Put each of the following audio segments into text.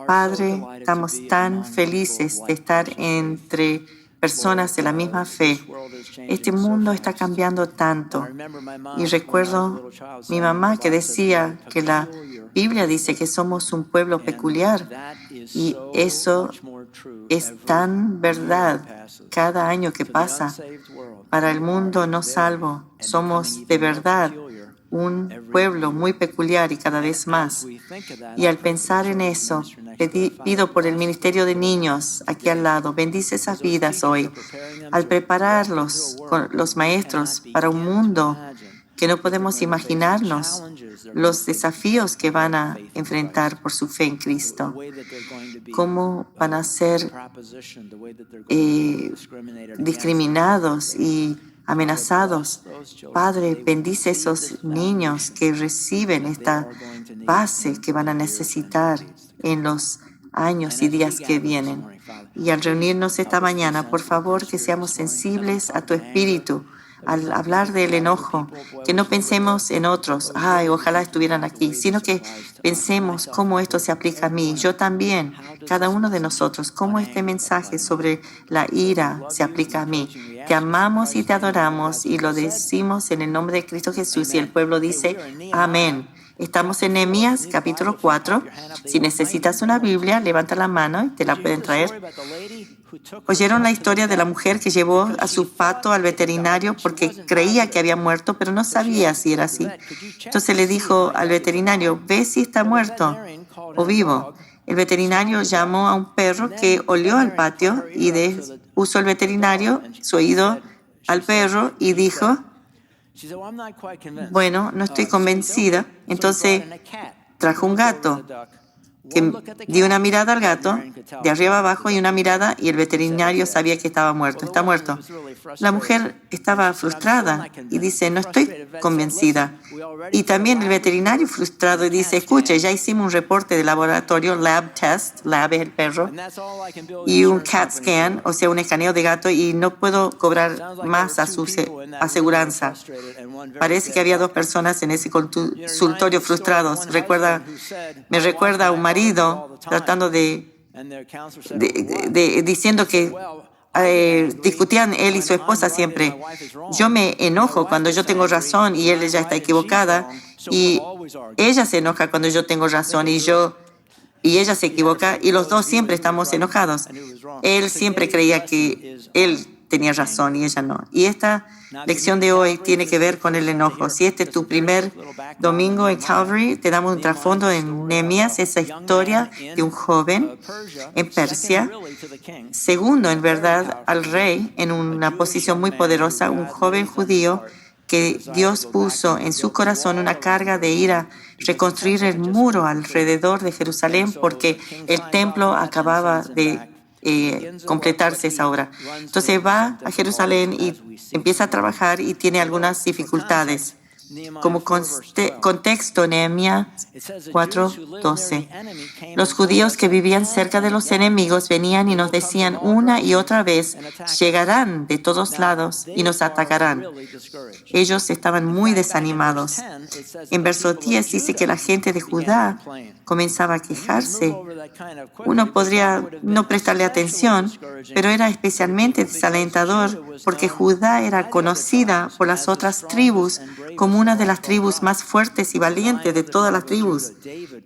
Padre, estamos tan felices de estar entre personas de la misma fe. Este mundo está cambiando tanto. Y recuerdo mi mamá que decía que la Biblia dice que somos un pueblo peculiar. Y eso es tan verdad cada año que pasa. Para el mundo no salvo, somos de verdad un pueblo muy peculiar y cada vez más. Y al pensar en eso, pido por el Ministerio de Niños aquí al lado, bendice esas vidas hoy, al prepararlos con los maestros para un mundo que no podemos imaginarnos, los desafíos que van a enfrentar por su fe en Cristo, cómo van a ser discriminados y amenazados. Padre, bendice esos niños que reciben esta base que van a necesitar en los años y días que vienen. Y al reunirnos esta mañana, por favor, que seamos sensibles a tu espíritu. Al hablar del enojo, que no pensemos en otros, ay, ojalá estuvieran aquí, sino que pensemos cómo esto se aplica a mí, yo también, cada uno de nosotros, cómo este mensaje sobre la ira se aplica a mí. Te amamos y te adoramos y lo decimos en el nombre de Cristo Jesús y el pueblo dice, amén. Estamos en Nehemías capítulo 4. Si necesitas una Biblia, levanta la mano y te la pueden traer. ¿Oyeron la historia de la mujer que llevó a su pato al veterinario porque creía que había muerto, pero no sabía si era así? Entonces le dijo al veterinario, ve si está muerto o vivo. El veterinario llamó a un perro que olió al patio y puso el veterinario su oído al perro y dijo, bueno, no estoy convencida. Entonces trajo un gato que dio una mirada al gato, de arriba abajo y una mirada, y el veterinario sabía que estaba muerto. Está muerto. La mujer estaba frustrada y dice, no estoy convencida. Y también el veterinario frustrado y dice, escuche, ya hicimos un reporte de laboratorio, lab test, lab es el perro, y un CAT scan, o sea, un escaneo de gato, y no puedo cobrar más a su aseguranza. Parece que había dos personas en ese consultorio frustrados. Me recuerda a un marido tratando diciendo que discutían él y su esposa siempre. Yo me enojo cuando yo tengo razón y él ya está equivocada, y ella se enoja cuando yo tengo razón y ella se equivoca, y los dos siempre estamos enojados. Él siempre creía que él tenía razón y ella no. Y esta lección de hoy tiene que ver con el enojo. Si este es tu primer domingo en Calvary, te damos un trasfondo en Nehemías, esa historia de un joven en Persia, segundo en verdad al rey en una posición muy poderosa, un joven judío que Dios puso en su corazón una carga de ir a reconstruir el muro alrededor de Jerusalén porque el templo acababa de completarse esa obra. Entonces va a Jerusalén y empieza a trabajar y tiene algunas dificultades. Como contexto, Nehemías 4:12. Los judíos que vivían cerca de los enemigos venían y nos decían una y otra vez, llegarán de todos lados y nos atacarán. Ellos estaban muy desanimados. En verso 10 dice que la gente de Judá comenzaba a quejarse. Uno podría no prestarle atención, pero era especialmente desalentador porque Judá era conocida por las otras tribus como una de las tribus más fuertes y valientes de todas las tribus.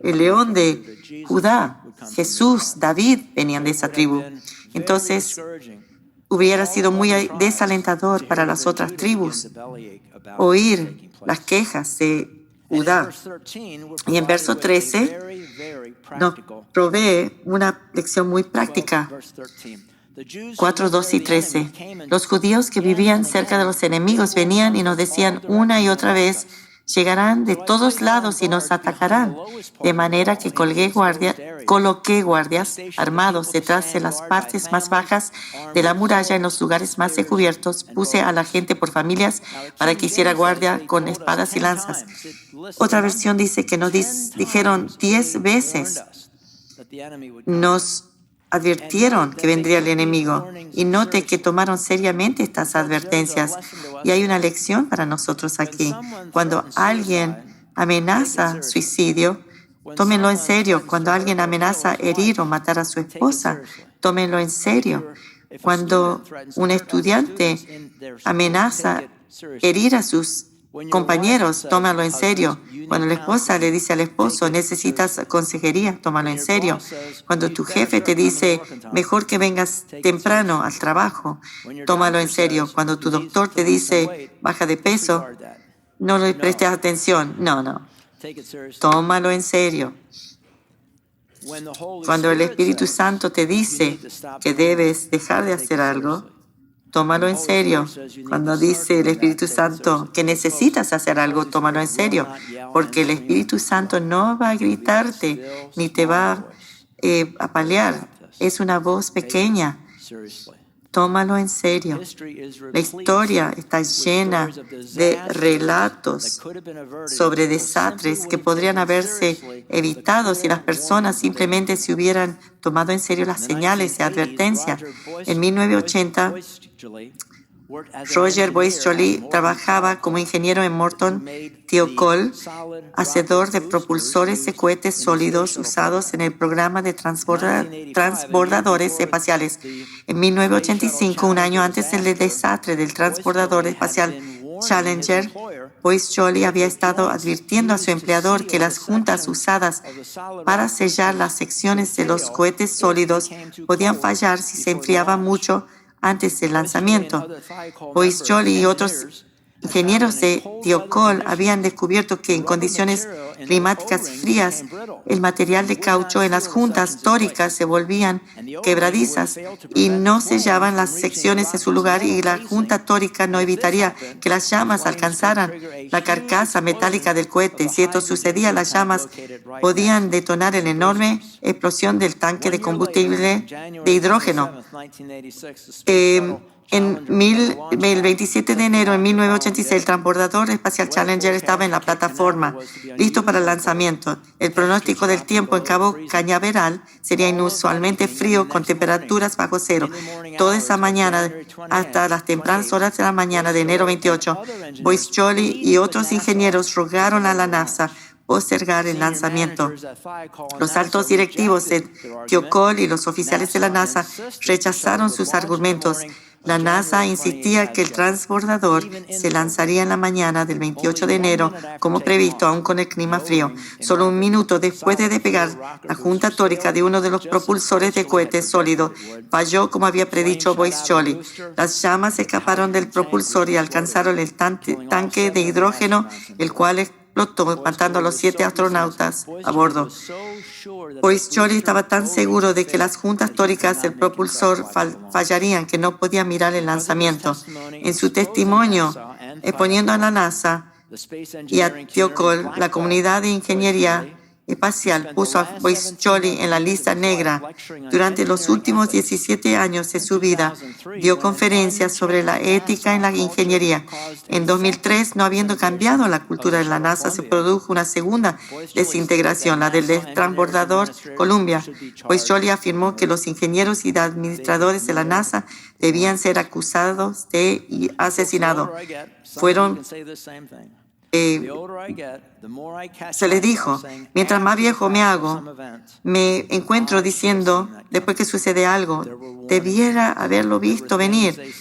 El león de Judá, Jesús, David venían de esa tribu. Entonces, hubiera sido muy desalentador para las otras tribus oír las quejas de Judá. Y en verso 13 nos provee una lección muy práctica. 4, 2 y 13. Los judíos que vivían cerca de los enemigos venían y nos decían una y otra vez, llegarán de todos lados y nos atacarán. De manera que coloqué guardias armados detrás de las partes más bajas de la muralla en los lugares más descubiertos. Puse a la gente por familias para que hiciera guardia con espadas y lanzas. Otra versión dice que nos dijeron 10 veces. Nos advirtieron que vendría el enemigo, y note que tomaron seriamente estas advertencias. Y hay una lección para nosotros aquí. Cuando alguien amenaza suicidio, Tómenlo en serio. Cuando alguien amenaza herir o matar a su esposa, tómenlo en serio. Cuando un estudiante amenaza herir a sus compañeros, tómalo en serio. Cuando la esposa le dice al esposo, necesitas consejería, tómalo en serio. Cuando tu jefe te dice, mejor que vengas temprano al trabajo, tómalo en serio. Cuando tu doctor te dice, baja de peso, no le prestes atención. No. Tómalo en serio. Cuando el Espíritu Santo te dice que debes dejar de hacer algo, tómalo en serio. Cuando dice el Espíritu Santo que necesitas hacer algo, tómalo en serio. Porque el Espíritu Santo no va a gritarte ni te va a apalear. Es una voz pequeña. Tómalo en serio. La historia está llena de relatos sobre desastres que podrían haberse evitado si las personas simplemente se hubieran tomado en serio las señales de advertencia. En 1980, Roger Boyce Joly trabajaba como ingeniero en Morton Thiokol, hacedor de propulsores de cohetes sólidos usados en el programa de transbordadores espaciales. En 1985, un año antes del desastre del transbordador espacial Challenger, Boyce Joly había estado advirtiendo a su empleador que las juntas usadas para sellar las secciones de los cohetes sólidos podían fallar si se enfriaban mucho antes del lanzamiento. Boyce Joly y otros ingenieros de Thiokol habían descubierto que en condiciones climáticas frías, el material de caucho en las juntas tóricas se volvían quebradizas y no sellaban las secciones en su lugar, y la junta tórica no evitaría que las llamas alcanzaran la carcasa metálica del cohete. Si esto sucedía, las llamas podían detonar en enorme explosión del tanque de combustible de hidrógeno. El 27 de enero de 1986, el transbordador espacial Challenger estaba en la plataforma, listo para el lanzamiento. El pronóstico del tiempo en Cabo Cañaveral sería inusualmente frío, con temperaturas bajo cero. Toda esa mañana, hasta las tempranas horas de la mañana de enero 28, Boyce Joly y otros ingenieros rogaron a la NASA postergar el lanzamiento. Los altos directivos de Thiokol y los oficiales de la NASA rechazaron sus argumentos. La NASA insistía que el transbordador se lanzaría en la mañana del 28 de enero, como previsto, aún con el clima frío. Solo un minuto después de despegar, la junta tórica de uno de los propulsores de cohete sólido falló, como había predicho Boyce Joly. Las llamas escaparon del propulsor y alcanzaron el tanque de hidrógeno, el cual explotó, matando a los 7 astronautas a bordo. Boyce Joly estaba tan seguro de que las juntas tóricas del propulsor fallarían que no podía mirar el lanzamiento. En su testimonio, exponiendo a la NASA y a Thiokol, la comunidad de ingeniería espacial puso a Boyce Joly en la lista negra. Durante los últimos 17 años de su vida, dio conferencias sobre la ética en la ingeniería. En 2003, no habiendo cambiado la cultura de la NASA, se produjo una segunda desintegración, la del transbordador Columbia. Boyce Joly afirmó que los ingenieros y administradores de la NASA debían ser acusados de asesinato. Se les dijo, mientras más viejo me hago, me encuentro diciendo, después que sucede algo, debiera haberlo visto venir,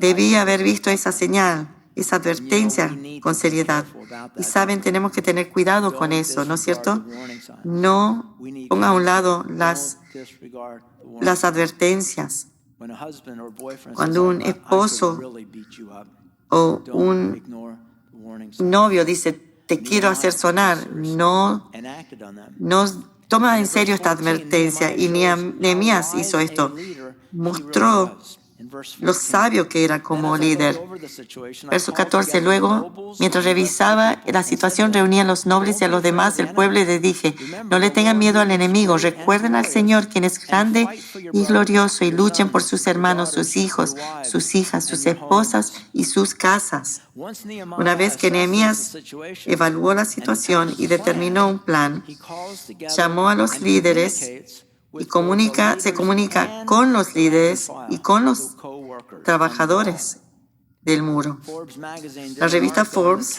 debía haber visto esa señal, esa advertencia con seriedad. Y saben, tenemos que tener cuidado con eso, ¿no es cierto? No ponga a un lado las advertencias. Cuando un esposo o un novio dice, te quiero hacer sonar, no toma en serio esta advertencia. Y Nehemías hizo esto, mostró lo sabio que era como líder. Verso 14, luego, mientras revisaba la situación, reuní a los nobles y a los demás del pueblo y les dije, no le tengan miedo al enemigo, recuerden al Señor, quien es grande y glorioso, y luchen por sus hermanos, sus hijos, sus hijas, sus esposas y sus casas. Una vez que Nehemías evaluó la situación y determinó un plan, llamó a los líderes y se comunica con los líderes y con los trabajadores del muro. La revista Forbes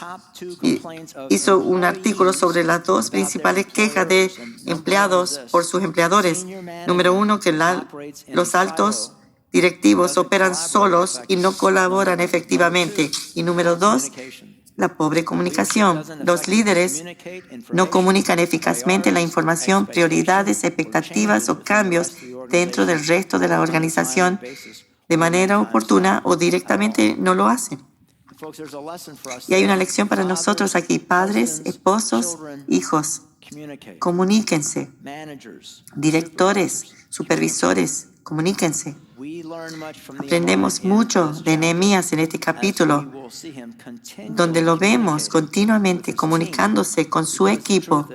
hizo un artículo sobre las dos principales quejas de empleados por sus empleadores. Número uno, que los altos directivos operan solos y no colaboran efectivamente. Y número dos, la pobre comunicación. Los líderes no comunican eficazmente la información, prioridades, expectativas o cambios dentro del resto de la organización de manera oportuna o directamente no lo hacen. Y hay una lección para nosotros aquí, padres, esposos, hijos. Comuníquense. Directores, supervisores, comuníquense. Aprendemos mucho de Nehemías en este capítulo, donde lo vemos continuamente comunicándose con su equipo,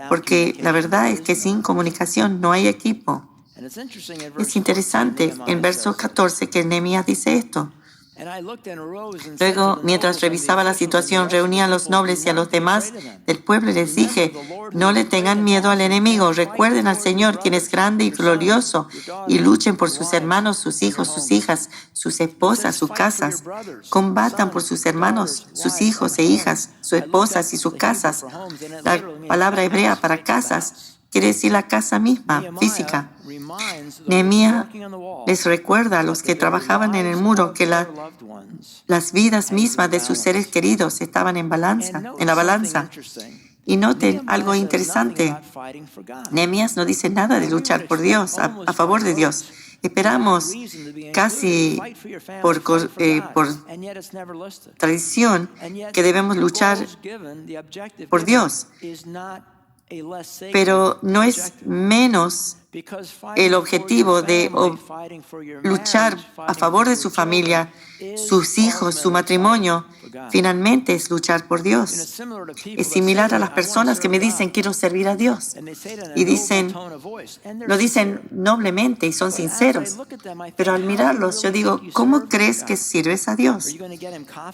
porque la verdad es que sin comunicación no hay equipo. Es interesante en verso 14 que Nehemías dice esto. Luego, mientras revisaba la situación, reuní a los nobles y a los demás del pueblo y les dije, no le tengan miedo al enemigo, recuerden al Señor, quien es grande y glorioso, y luchen por sus hermanos, sus hijos, sus hijas, sus esposas, sus casas. Combatan por sus hermanos, sus hijos e hijas, sus esposas y sus casas. La palabra hebrea para casas quiere decir la casa misma, física. Nehemías les recuerda a los que trabajaban en el muro que las vidas mismas de sus seres queridos estaban en la balanza. Y noten algo interesante. Nehemías no dice nada de luchar por Dios, a favor de Dios. Esperamos casi por tradición que debemos luchar por Dios. Pero no es menos el objetivo de luchar a favor de su familia, sus hijos, su matrimonio. Finalmente es luchar por Dios. Es similar a las personas que me dicen quiero servir a Dios y lo dicen noblemente y son sinceros. Pero al mirarlos yo digo, ¿cómo crees que sirves a Dios?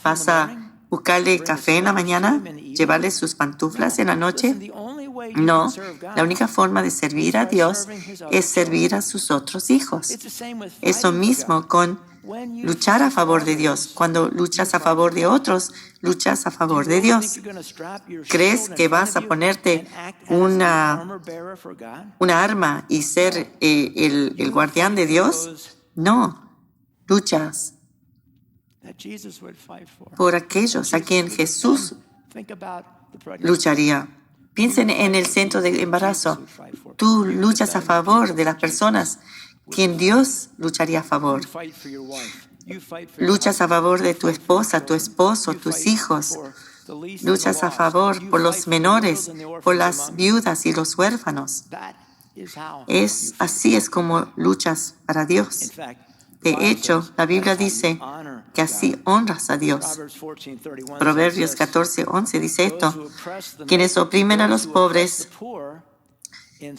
¿Vas a buscarle café en la mañana? ¿Llevarle sus pantuflas en la noche? No, la única forma de servir a Dios es servir a sus otros hijos. Eso mismo con luchar a favor de Dios. Cuando luchas a favor de otros, luchas a favor de Dios. ¿Crees que vas a ponerte una arma y ser el guardián de Dios? No, luchas por aquellos a quien Jesús lucharía. Piensen en el centro de embarazo. Tú luchas a favor de las personas quien Dios lucharía a favor. Luchas a favor de tu esposa, tu esposo, tus hijos. Luchas a favor por los menores, por las viudas y los huérfanos. Así es como luchas para Dios. De hecho, la Biblia dice que así honras a Dios. Proverbios 14:11 dice esto: quienes oprimen a los pobres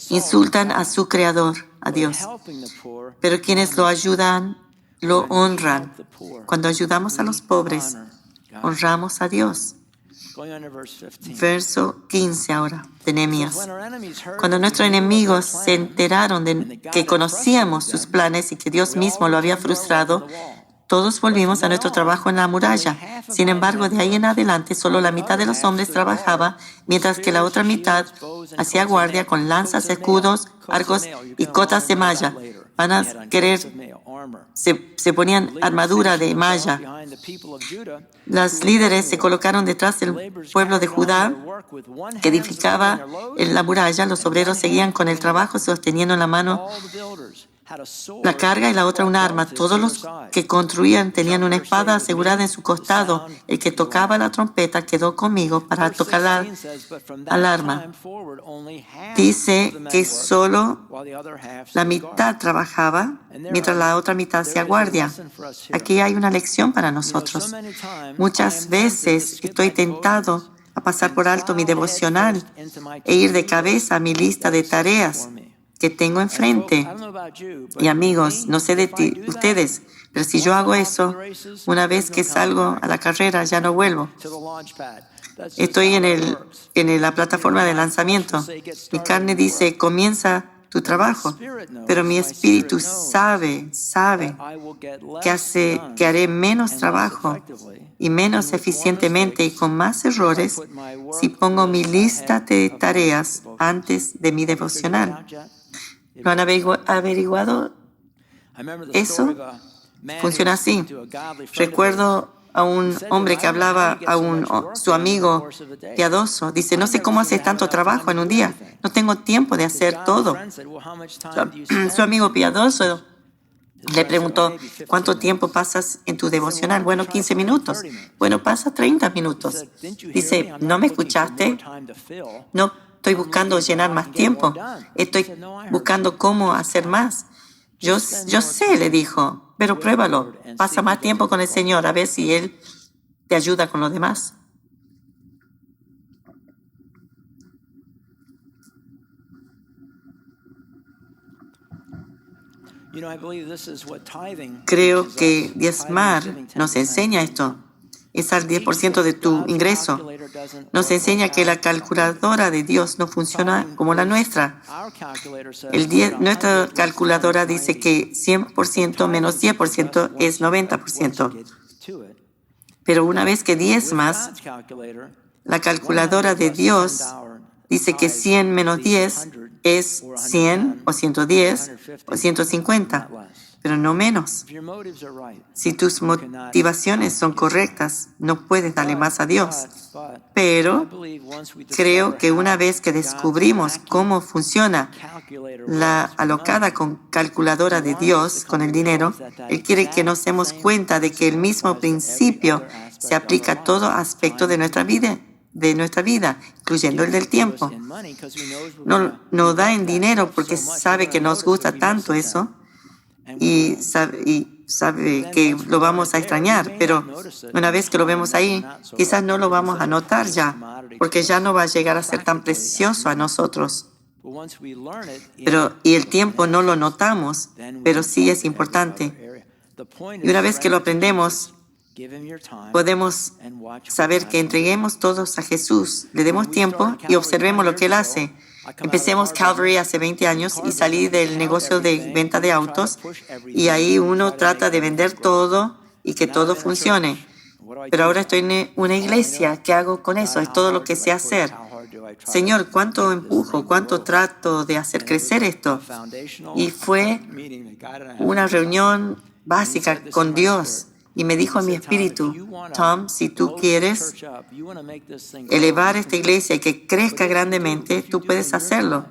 insultan a su Creador, a Dios, pero quienes lo ayudan, lo honran. Cuando ayudamos a los pobres, honramos a Dios. Verso 15 ahora, de Nehemías. Cuando nuestros enemigos se enteraron de que conocíamos sus planes y que Dios mismo lo había frustrado, todos volvimos a nuestro trabajo en la muralla. Sin embargo, de ahí en adelante, solo la mitad de los hombres trabajaba, mientras que la otra mitad hacía guardia con lanzas, escudos, arcos y cotas de malla. Van a querer, se ponían armadura de malla. Los líderes se colocaron detrás del pueblo de Judá que edificaba en la muralla. Los obreros seguían con el trabajo, sosteniendo en la mano la carga y la otra un arma. Todos los que construían tenían una espada asegurada en su costado. El que tocaba la trompeta quedó conmigo para tocar la alarma. Dice que solo la mitad trabajaba, mientras la otra mitad hacía guardia. Aquí hay una lección para nosotros. Muchas veces estoy tentado a pasar por alto mi devocional e ir de cabeza a mi lista de tareas que tengo enfrente. Y amigos, no sé de ustedes, pero si yo hago eso, una vez que salgo a la carrera ya no vuelvo. Estoy en la plataforma de lanzamiento. Mi carne dice, comienza tu trabajo, pero mi espíritu sabe que haré menos trabajo y menos eficientemente y con más errores si pongo mi lista de tareas antes de mi devocional. ¿Lo han averiguado? Eso funciona así. Recuerdo a un hombre que hablaba a su amigo piadoso. Dice, no sé cómo haces tanto trabajo en un día. No tengo tiempo de hacer todo. Su amigo piadoso le preguntó, ¿cuánto tiempo pasas en tu devocional? Bueno, 15 minutos. Bueno, pasa 30 minutos. Dice, ¿no me escuchaste? No estoy buscando llenar más tiempo. Estoy buscando cómo hacer más. Yo sé, le dijo, pero pruébalo. Pasa más tiempo con el Señor a ver si Él te ayuda con lo demás. Creo que diezmar nos enseña esto. Es al 10% de tu ingreso. Nos enseña que la calculadora de Dios no funciona como la nuestra. Nuestra calculadora dice que 100% menos 10% es 90%. Pero una vez que diezmas, la calculadora de Dios dice que 100 menos 10 es 100 o 110 o 150, pero no menos. Si tus motivaciones son correctas, no puedes darle más a Dios. Pero creo que una vez que descubrimos cómo funciona la alocada calculadora de Dios con el dinero, Él quiere que nos demos cuenta de que el mismo principio se aplica a todo aspecto de nuestra vida, incluyendo el del tiempo. No da en dinero porque sabe que nos gusta tanto eso y sabe que lo vamos a extrañar, pero una vez que lo vemos ahí, quizás no lo vamos a notar ya, porque ya no va a llegar a ser tan precioso a nosotros. Y el tiempo no lo notamos, pero sí es importante. Y una vez que lo aprendemos, podemos saber que entreguemos todos a Jesús, le demos tiempo y observemos lo que Él hace. Empecemos Calvary hace 20 años y salí del negocio de venta de autos y ahí uno trata de vender todo y que todo funcione. Pero ahora estoy en una iglesia. ¿Qué hago con eso? Es todo lo que sé hacer. Señor, ¿cuánto empujo? ¿Cuánto trato de hacer crecer esto? Y fue una reunión básica con Dios. Y me dijo en mi espíritu, Tom, si tú quieres elevar esta iglesia y que crezca grandemente, tú puedes hacerlo.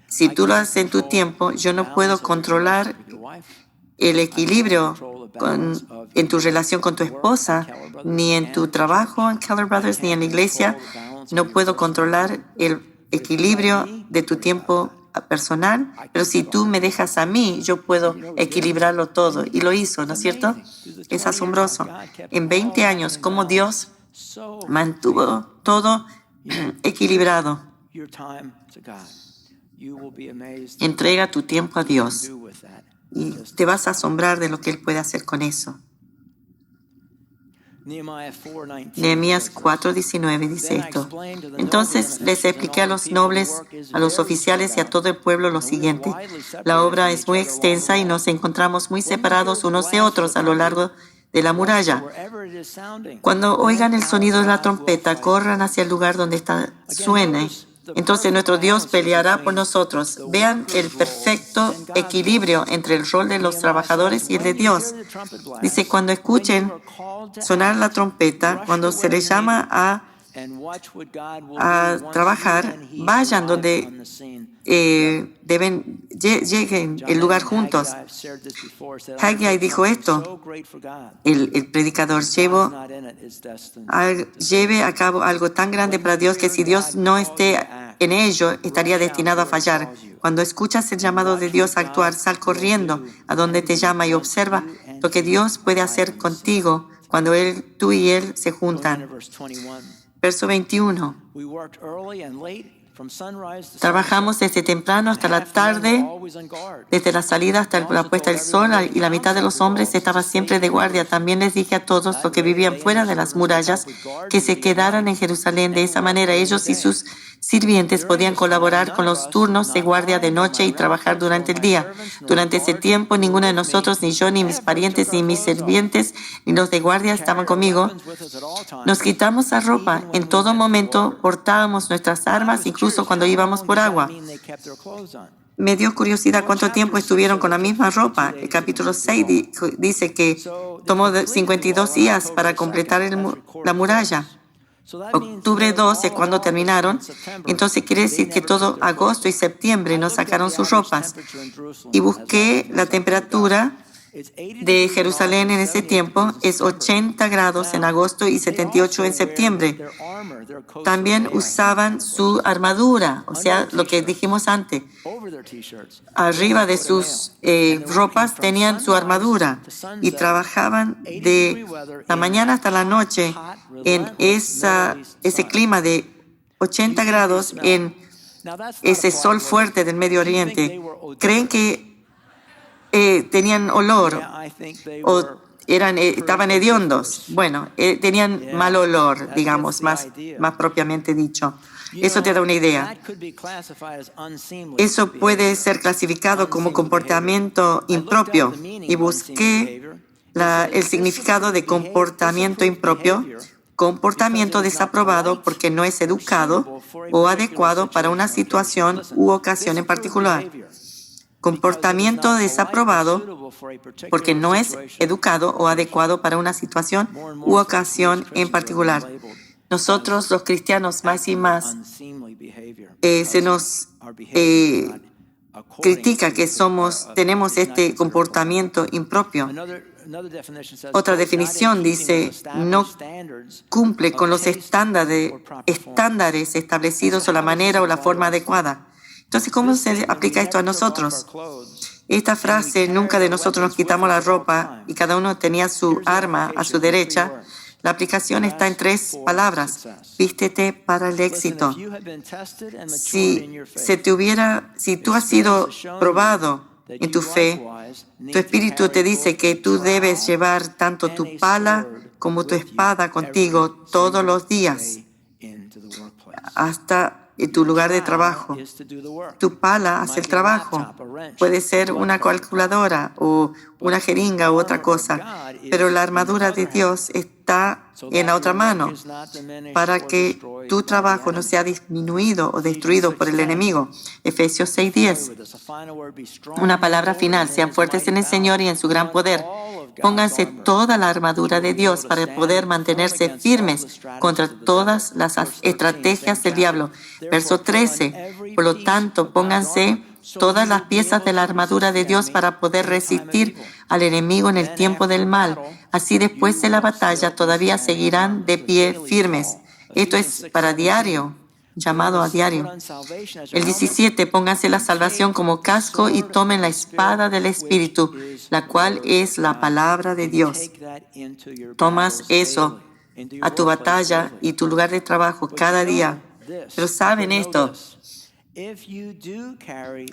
Si tú lo haces en tu tiempo, yo no puedo controlar el equilibrio en tu relación con tu esposa, ni en tu trabajo en Keller Brothers, ni en la iglesia. No puedo controlar el equilibrio de tu tiempo personal, pero si tú me dejas a mí, yo puedo equilibrarlo todo. Y lo hizo, ¿no es cierto? Es asombroso. En 20 años, cómo Dios mantuvo todo equilibrado. Entrega tu tiempo a Dios y te vas a asombrar de lo que Él puede hacer con eso. Nehemías 4:19 dice esto. Entonces les expliqué a los nobles, a los oficiales y a todo el pueblo lo siguiente. La obra es muy extensa y nos encontramos muy separados unos de otros a lo largo de la muralla. Cuando oigan el sonido de la trompeta, corran hacia el lugar donde suene. Entonces nuestro Dios peleará por nosotros. Vean el perfecto equilibrio entre el rol de los trabajadores y el de Dios. Dice, cuando escuchen sonar la trompeta, cuando se les llama a trabajar, vayan donde lleguen el lugar juntos. Haggai dijo esto, el predicador, lleve a cabo algo tan grande para Dios que si Dios no esté en ello, estaría destinado a fallar. Cuando escuchas el llamado de Dios a actuar, sal corriendo a donde te llama y observa lo que Dios puede hacer contigo cuando tú y Él se juntan. Verso 21. Trabajamos desde temprano hasta la tarde, desde la salida hasta la puesta del sol, y la mitad de los hombres estaba siempre de guardia. También les dije a todos los que vivían fuera de las murallas que se quedaran en Jerusalén. De esa manera ellos y sus sirvientes podían colaborar con los turnos de guardia de noche y trabajar durante el día. Durante ese tiempo, ninguno de nosotros, ni yo, ni mis parientes, ni mis sirvientes, ni los de guardia estaban conmigo. Nos quitamos la ropa. En todo momento portábamos nuestras armas, incluso cuando íbamos por agua. Me dio curiosidad cuánto tiempo estuvieron con la misma ropa. El capítulo 6 dice que tomó 52 días para completar la muralla. Octubre 12, cuando terminaron, entonces quiere decir que todo agosto y septiembre no sacaron sus ropas. Y busqué la temperatura de Jerusalén en ese tiempo, es 80 grados en agosto y 78 en septiembre. También usaban su armadura, o sea, lo que dijimos antes. Arriba de sus ropas tenían su armadura y trabajaban de la mañana hasta la noche en ese clima de 80 grados, en ese sol fuerte del Medio Oriente. ¿Creen que tenían olor o estaban hediondos? Bueno, tenían mal olor, digamos, más propiamente dicho. Eso te da una idea. Eso puede ser clasificado como comportamiento impropio. Y busqué el significado de comportamiento impropio. Comportamiento desaprobado porque no es educado o adecuado para una situación u ocasión en particular. Comportamiento desaprobado porque no es educado o adecuado para una situación u ocasión en particular. Nosotros, los cristianos, más y más se nos critica que tenemos este comportamiento impropio. Otra definición dice, no cumple con los estándares establecidos o la manera o la forma adecuada. Entonces, ¿cómo se aplica esto a nosotros? Esta frase, nunca de nosotros nos quitamos la ropa y cada uno tenía su arma a su derecha, la aplicación está en 3 palabras. Vístete para el éxito. Si tú has sido probado en tu fe, tu espíritu te dice que tú debes llevar tanto tu pala como tu espada contigo todos los días hasta tu lugar de trabajo. Tu pala hace el trabajo. Puede ser una calculadora o una jeringa u otra cosa, pero la armadura de Dios está en la otra mano para que tu trabajo no sea disminuido o destruido por el enemigo. Efesios 6:10. Una palabra final: sean fuertes en el Señor y en su gran poder. Pónganse toda la armadura de Dios para poder mantenerse firmes contra todas las estrategias del diablo. Verso 13. Por lo tanto, pónganse todas las piezas de la armadura de Dios para poder resistir al enemigo en el tiempo del mal. Así, después de la batalla, todavía seguirán de pie firmes. Esto es para diario, llamado a diario. El 17, pónganse la salvación como casco y tomen la espada del Espíritu, la cual es la palabra de Dios. Tomas eso a tu batalla y tu lugar de trabajo cada día. Pero saben esto,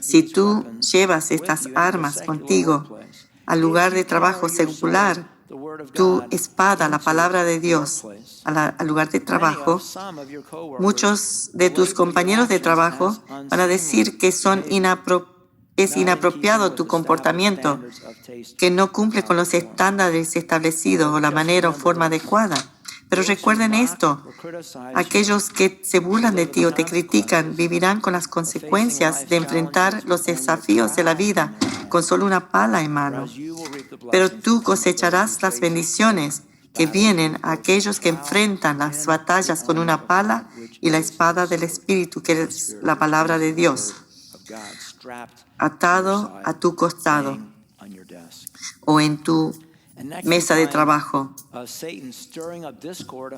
si tú llevas estas armas contigo al lugar de trabajo secular, tu espada, la palabra de Dios, al lugar de trabajo, muchos de tus compañeros de trabajo van a decir que es inapropiado tu comportamiento, que no cumple con los estándares establecidos o la manera o forma adecuada. Pero recuerden esto, aquellos que se burlan de ti o te critican vivirán con las consecuencias de enfrentar los desafíos de la vida con solo una pala en mano. Pero tú cosecharás las bendiciones que vienen a aquellos que enfrentan las batallas con una pala y la espada del Espíritu, que es la palabra de Dios, atado a tu costado o en tu mesa de trabajo.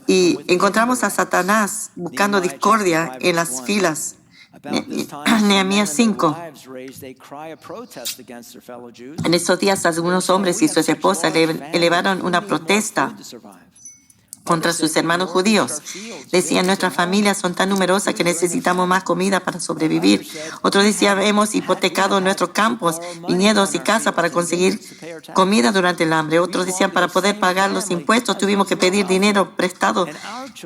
Y encontramos a Satanás buscando discordia en las filas. Nehemías 5. En esos días algunos hombres y su esposa elevaron una protesta contra sus hermanos judíos. Decían, nuestras familias son tan numerosas que necesitamos más comida para sobrevivir. Otros decían, hemos hipotecado nuestros campos, viñedos y casas para conseguir comida durante el hambre. Otros decían, para poder pagar los impuestos tuvimos que pedir dinero prestado,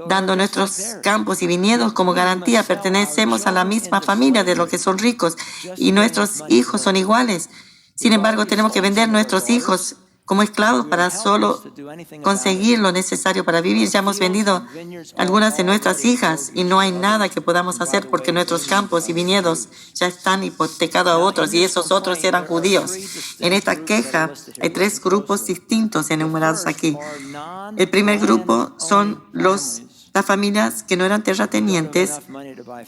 dando nuestros campos y viñedos como garantía. Pertenecemos a la misma familia de los que son ricos y nuestros hijos son iguales. Sin embargo, tenemos que vender nuestros hijos como esclavos para solo conseguir lo necesario para vivir. Ya hemos vendido algunas de nuestras hijas y no hay nada que podamos hacer porque nuestros campos y viñedos ya están hipotecados a otros y esos otros eran judíos. En esta queja hay 3 grupos distintos enumerados aquí. El primer grupo son las familias que no eran terratenientes,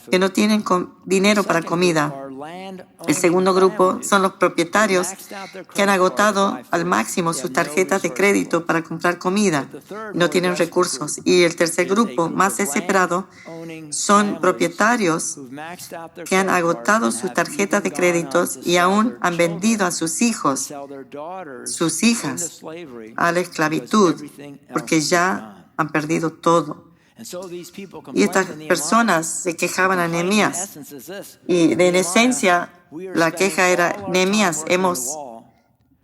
que no tienen dinero para comida. El segundo grupo son los propietarios que han agotado al máximo sus tarjetas de crédito para comprar comida, no tienen recursos. Y el tercer grupo, más desesperado, son propietarios que han agotado sus tarjetas de créditos y aún han vendido a sus hijos, sus hijas, a la esclavitud, porque ya han perdido todo. Y estas personas se quejaban a Nehemías. Y en esencia, la queja era, Nehemías,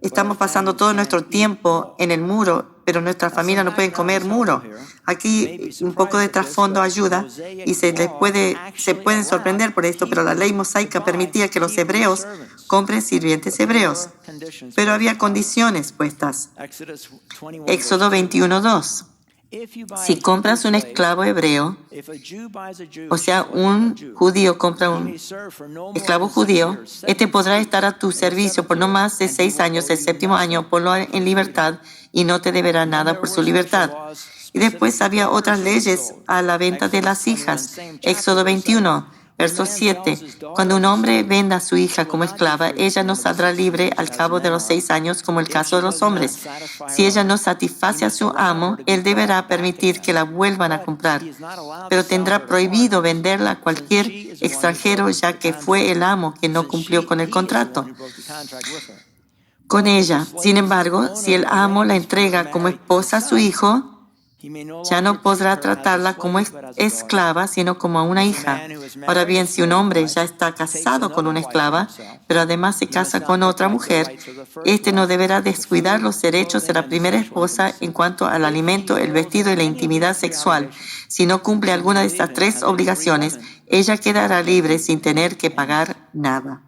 estamos pasando todo nuestro tiempo en el muro, pero nuestra familia no puede comer muro. Aquí un poco de trasfondo ayuda y se pueden sorprender por esto, pero la ley mosaica permitía que los hebreos compren sirvientes hebreos. Pero había condiciones puestas. Éxodo 21:2. Si compras un esclavo hebreo, o sea, un judío compra un esclavo judío, este podrá estar a tu servicio por no más de 6 años. El 7º año ponlo en libertad y no te deberá nada por su libertad. Y después había otras leyes a la venta de las hijas. Éxodo 21. Verso 7. Cuando un hombre venda a su hija como esclava, ella no saldrá libre al cabo de los 6 años, como el caso de los hombres. Si ella no satisface a su amo, él deberá permitir que la vuelvan a comprar, pero tendrá prohibido venderla a cualquier extranjero, ya que fue el amo quien no cumplió con el contrato con ella. Sin embargo, si el amo la entrega como esposa a su hijo, ya no podrá tratarla como esclava, sino como a una hija. Ahora bien, si un hombre ya está casado con una esclava, pero además se casa con otra mujer, este no deberá descuidar los derechos de la primera esposa en cuanto al alimento, el vestido y la intimidad sexual. Si no cumple alguna de estas 3 obligaciones, ella quedará libre sin tener que pagar nada.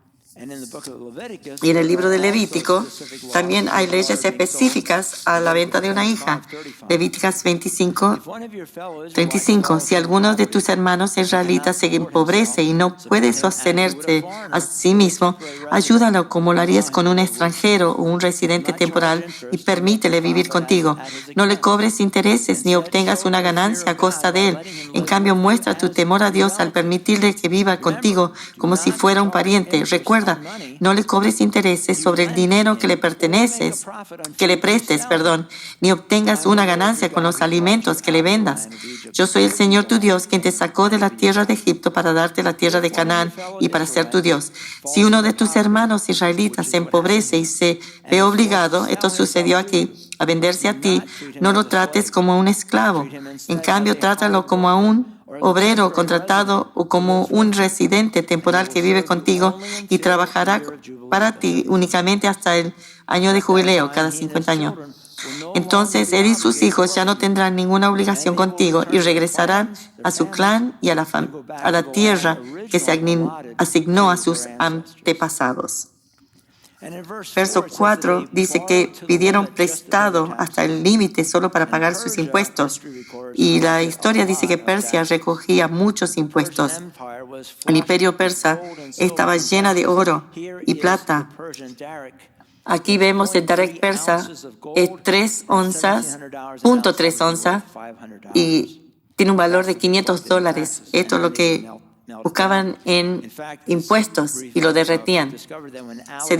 Y en el libro de Levítico también hay leyes específicas a la venta de una hija. Levíticas 25:35. Si alguno de tus hermanos israelitas se empobrece y no puede sostenerse a sí mismo, ayúdalo como lo harías con un extranjero o un residente temporal y permítele vivir contigo. No le cobres intereses ni obtengas una ganancia a costa de él. En cambio, muestra tu temor a Dios al permitirle que viva contigo como si fuera un pariente. Recuerda, no le cobres intereses sobre el dinero que le prestes, ni obtengas una ganancia con los alimentos que le vendas. Yo soy el Señor tu Dios, quien te sacó de la tierra de Egipto para darte la tierra de Canaán y para ser tu Dios. Si uno de tus hermanos israelitas se empobrece y se ve obligado, esto sucedió aquí, a venderse a ti, no lo trates como un esclavo. En cambio, trátalo como a un obrero contratado o como un residente temporal que vive contigo y trabajará para ti únicamente hasta el año de jubileo, cada 50 años. Entonces él y sus hijos ya no tendrán ninguna obligación contigo y regresarán a su clan y a la tierra que se asignó a sus antepasados. Verso 4 dice que pidieron prestado hasta el límite solo para pagar sus impuestos. Y la historia dice que Persia recogía muchos impuestos. El imperio persa estaba llena de oro y plata. Aquí vemos el darak persa, es 3 onzas, .3 onzas, y tiene un valor de $500. Esto es lo que buscaban en impuestos y lo derretían. Se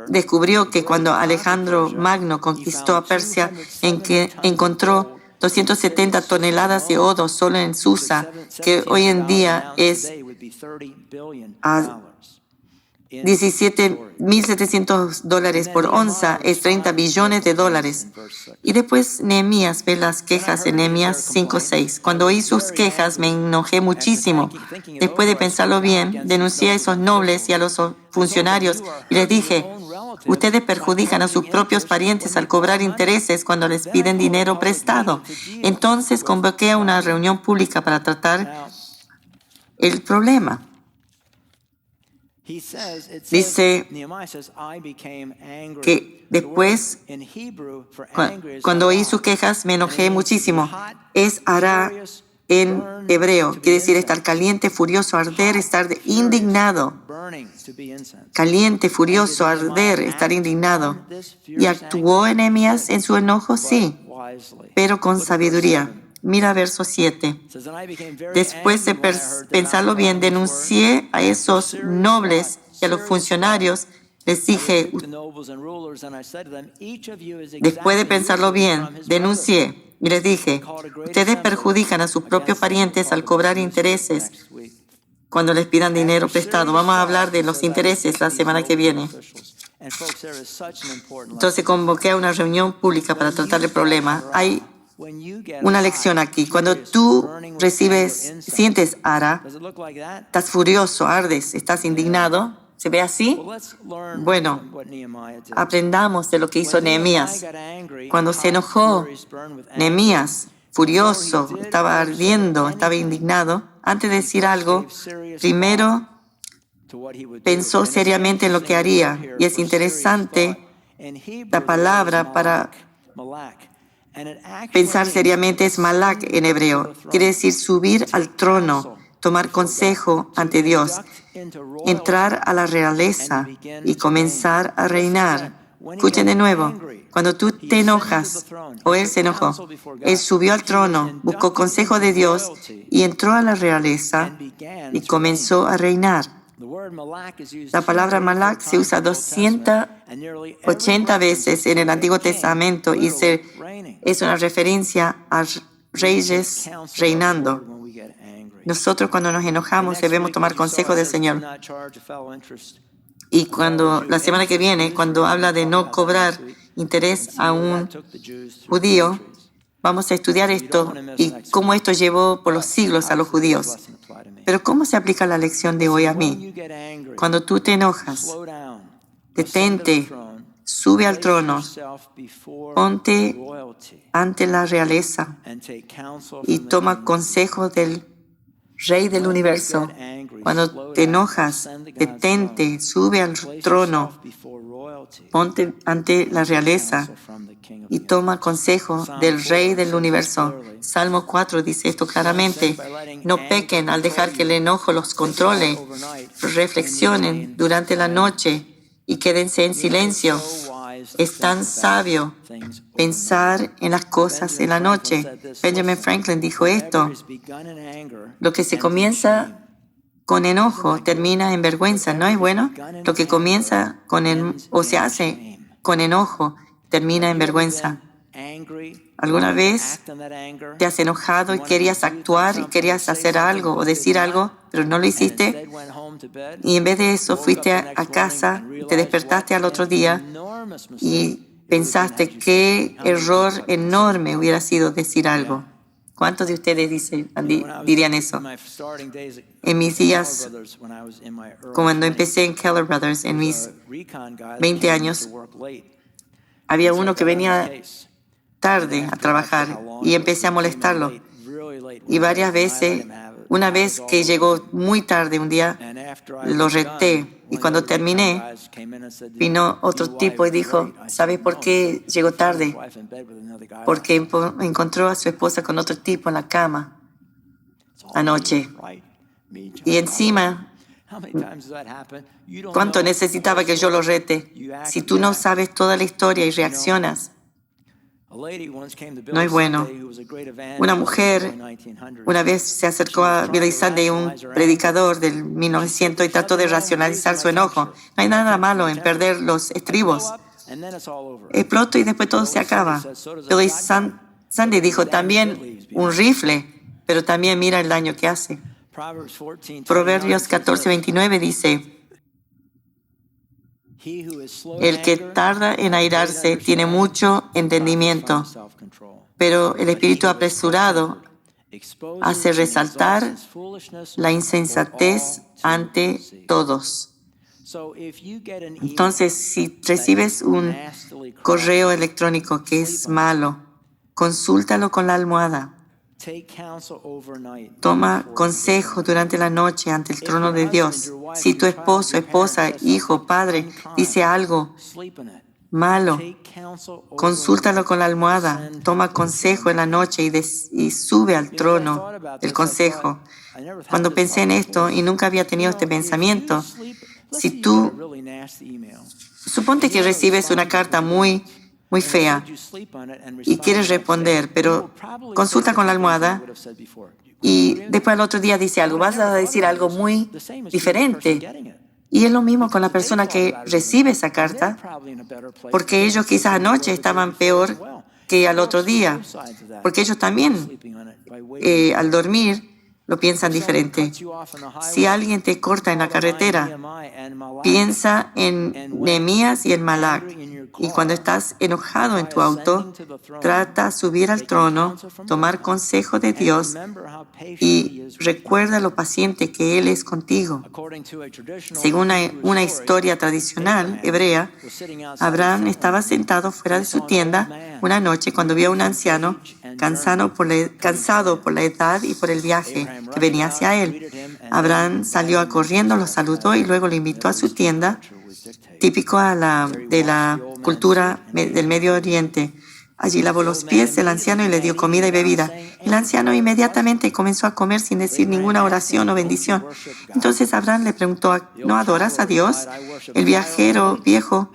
descubrió que cuando Alejandro Magno conquistó a Persia, en que encontró 270 toneladas de oro solo en Susa, que hoy en día es $17.700 por onza es $30 billones. Y después Nehemías ve las quejas en Nehemías 5:6. Cuando oí sus quejas me enojé muchísimo. Después de pensarlo bien, denuncié a esos nobles y a los funcionarios y les dije: ustedes perjudican a sus propios parientes al cobrar intereses cuando les piden dinero prestado. Entonces convoqué a una reunión pública para tratar el problema. Dice que después, cuando oí sus quejas, me enojé muchísimo. Es hará en hebreo, quiere decir estar caliente, furioso, arder, estar indignado. Caliente, furioso, arder, estar indignado. ¿Y actuó Nehemías en su enojo? Sí, pero con sabiduría. Mira verso 7. Después de pensarlo bien, denuncié a esos nobles y a los funcionarios. Les dije, después de pensarlo bien, denuncié y les dije: ustedes perjudican a sus propios parientes al cobrar intereses cuando les pidan dinero prestado. Vamos a hablar de los intereses la semana que viene. Entonces convoqué a una reunión pública para tratar el problema. Hay una lección aquí. Cuando tú sientes ira, estás furioso, ardes, estás indignado, ¿se ve así? Bueno, aprendamos de lo que hizo Nehemías. Cuando se enojó, Nehemías, furioso, estaba ardiendo, estaba indignado, antes de decir algo, primero pensó seriamente en lo que haría. Y es interesante la palabra para pensar seriamente es malak en hebreo. Quiere decir subir al trono, tomar consejo ante Dios, entrar a la realeza y comenzar a reinar. Escuchen de nuevo. Cuando tú te enojas, o él se enojó, él subió al trono, buscó consejo de Dios y entró a la realeza y comenzó a reinar. La palabra malak se usa 280 veces en el Antiguo Testamento y es una referencia a reyes reinando. Nosotros cuando nos enojamos debemos tomar consejo del Señor. Y la semana que viene, cuando habla de no cobrar interés a un judío, vamos a estudiar esto y cómo esto llevó por los siglos a los judíos. Pero ¿cómo se aplica la lección de hoy a mí? Cuando tú te enojas, detente, sube al trono, ponte ante la realeza y toma consejo del Rey del universo. Cuando te enojas, detente, sube al trono, ponte ante la realeza y toma consejo del Rey del universo. Salmo 4 dice esto claramente: no pequen al dejar que el enojo los controle. Reflexionen durante la noche y quédense en silencio. Es tan sabio pensar en las cosas en la noche. Benjamin Franklin dijo esto: lo que se comienza con enojo termina en vergüenza. ¿No es bueno? Lo que comienza o se hace con enojo termina en vergüenza. ¿Alguna vez te has enojado y querías actuar y querías hacer algo o decir algo, pero no lo hiciste? Y en vez de eso fuiste a casa, te despertaste al otro día y pensaste qué error enorme hubiera sido decir algo. ¿Cuántos de ustedes dirían eso? En mis días, cuando empecé en Keller Brothers, en mis 20 años, había uno que venía tarde a trabajar y empecé a molestarlo. Y varias veces, una vez que llegó muy tarde un día, lo reté. Y cuando terminé, vino otro tipo y dijo: ¿sabes por qué llegó tarde? Porque encontró a su esposa con otro tipo en la cama anoche. Y encima, ¿cuánto necesitaba que yo lo rete? Si tú no sabes toda la historia y reaccionas, no es bueno. Una mujer una vez se acercó a Billy Sunday, un predicador del 1900, y trató de racionalizar su enojo. No hay nada malo en perder los estribos. Exploto y después todo se acaba. Billy Sunday dijo: también un rifle, pero también mira el daño que hace. Proverbios 14:29 dice: El que tarda en airarse tiene mucho entendimiento, pero el espíritu apresurado hace resaltar la insensatez ante todos. Entonces, si recibes un correo electrónico que es malo, consúltalo con la almohada. Toma consejo durante la noche ante el trono de Dios. Si tu esposo, esposa, hijo, padre dice algo malo, consúltalo con la almohada. Toma consejo en la noche y sube al trono el consejo. Cuando pensé en esto y nunca había tenido este pensamiento, si tú, suponte que recibes una carta muy fea y quieres responder, pero consulta con la almohada y después al otro día dice algo, vas a decir algo muy diferente. Y es lo mismo con la persona que recibe esa carta, porque ellos quizás anoche estaban peor que al otro día, porque ellos también al dormir lo piensan diferente. Si alguien te corta en la carretera, piensa en Nehemías y en Malak. Y cuando estás enojado en tu auto, trata de subir al trono, tomar consejo de Dios y recuerda lo paciente que Él es contigo. Según una historia tradicional hebrea, Abraham estaba sentado fuera de su tienda una noche cuando vio a un anciano cansado por la edad y por el viaje que venía hacia él. Abraham salió corriendo, lo saludó y luego lo invitó a su tienda, típico de la cultura del Medio Oriente. Allí lavó los pies del anciano y le dio comida y bebida. El anciano inmediatamente comenzó a comer sin decir ninguna oración o bendición. Entonces Abraham le preguntó, ¿no adoras a Dios? El viajero viejo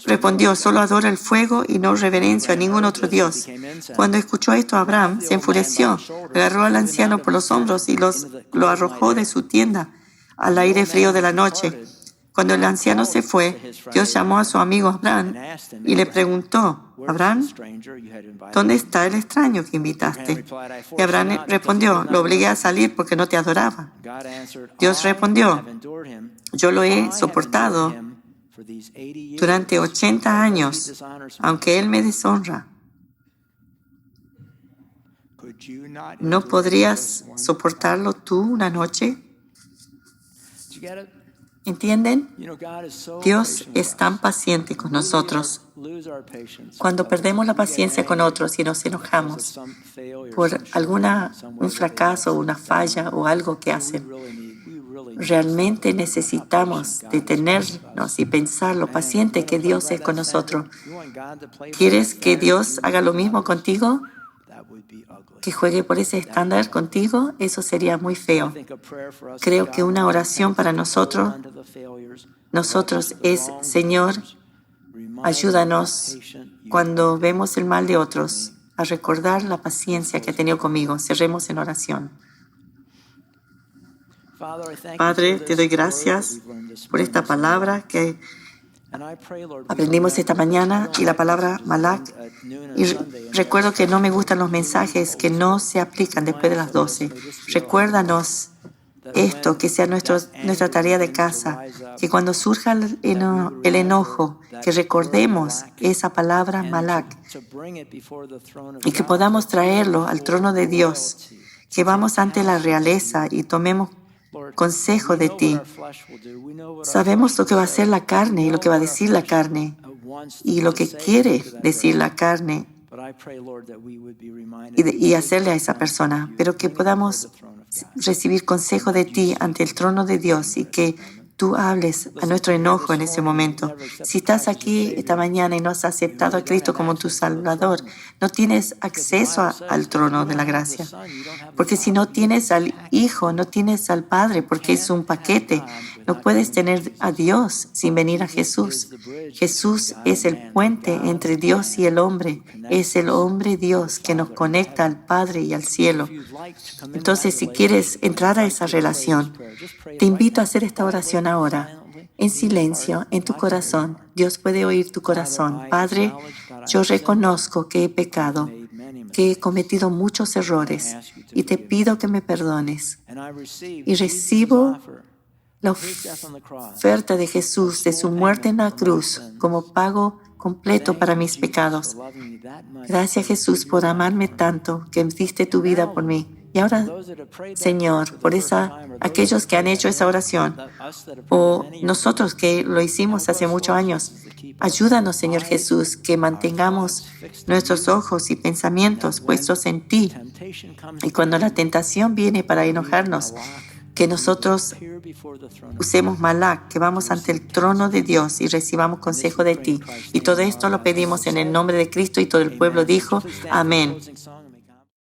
respondió, solo adoro el fuego y no reverencio a ningún otro Dios. Cuando escuchó esto, Abraham se enfureció, agarró al anciano por los hombros y lo arrojó de su tienda al aire frío de la noche. Cuando el anciano se fue, Dios llamó a su amigo Abraham y le preguntó, Abraham, ¿dónde está el extraño que invitaste? Y Abraham respondió, lo obligué a salir porque no te adoraba. Dios respondió, yo lo he soportado durante 80 años, aunque él me deshonra. ¿No podrías soportarlo tú una noche? ¿Entienden? Dios es tan paciente con nosotros. Cuando perdemos la paciencia con otros y nos enojamos por un fracaso, una falla o algo que hacen, realmente necesitamos detenernos y pensar lo paciente que Dios es con nosotros. ¿Quieres que Dios haga lo mismo contigo? ¿Que juegue por ese estándar contigo? Eso sería muy feo. Creo que una oración para nosotros es, Señor, ayúdanos cuando vemos el mal de otros a recordar la paciencia que ha tenido conmigo. Cerremos en oración. Padre, te doy gracias por esta palabra que aprendimos esta mañana y la palabra Malak. Y recuerdo que no me gustan los mensajes que no se aplican después de las 12. Recuérdanos esto, que sea nuestra tarea de casa, que cuando surja el enojo, que recordemos esa palabra Malak y que podamos traerlo al trono de Dios, que vamos ante la realeza y tomemos consejo de ti. Sabemos lo que va a hacer la carne y lo que va a decir la carne y lo que quiere decir la carne y hacerle a esa persona, pero que podamos recibir consejo de ti ante el trono de Dios y que tú hables a nuestro enojo en ese momento. Si estás aquí esta mañana y no has aceptado a Cristo como tu Salvador, no tienes acceso al trono de la gracia. Porque si no tienes al Hijo, no tienes al Padre, porque es un paquete. No puedes tener a Dios sin venir a Jesús. Jesús es el puente entre Dios y el hombre. Es el hombre Dios que nos conecta al Padre y al cielo. Entonces, si quieres entrar a esa relación, te invito a hacer esta oración ahora, en silencio, en tu corazón. Dios puede oír tu corazón. Padre, yo reconozco que he pecado, que he cometido muchos errores y te pido que me perdones. Y recibo la oferta de Jesús, de su muerte en la cruz, como pago completo para mis pecados. Gracias, Jesús, por amarme tanto, que diste tu vida por mí. Y ahora, Señor, por aquellos que han hecho esa oración, o nosotros que lo hicimos hace muchos años, ayúdanos, Señor Jesús, que mantengamos nuestros ojos y pensamientos puestos en ti. Y cuando la tentación viene para enojarnos, que nosotros usemos Malak, que vamos ante el trono de Dios y recibamos consejo de ti. Y todo esto lo pedimos en el nombre de Cristo, y todo el pueblo dijo, amén.